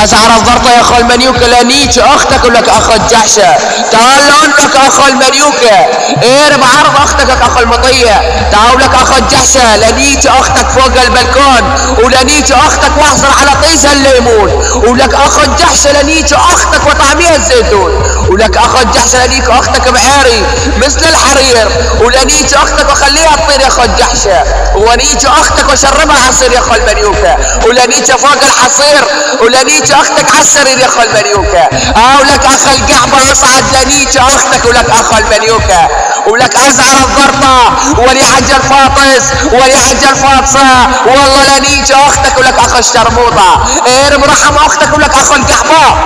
ازعر الضرطة يا اخو المنيوكة لانيك اختك ولك اخو الجحشة. تعال لك اخو المنيوكة ايه بعرض اختك اخو المطية. تعال لك اخو الجحشة لانيك اختك فوق البلكون ولانيك اختك واحصر على طيسها الليمون. ولك اخو الجحشة لانيك اختك وطعميها الزيتون. ولك اخو الجحشة لانيك اختك بعيري مثل الحرير. ولانيك اختك وخليها تطير يا اخو الجحشة. ولانيك اختك وشربها عصير يا اخو المنيوكة. ولانيك فوق الحصير. ولانيك اختك عالسرير يا اخو المنيوكة. ولك اخو القعبة اصعد لانيك اختك ولك اخو المنيوكة. ولك ازعر الضرطة ولي حج الفاطس ولي حج الفاطسة والله لانيك اختك ولك اخو الشرموطة. ارم رحم اختك ولك اخو القعبة.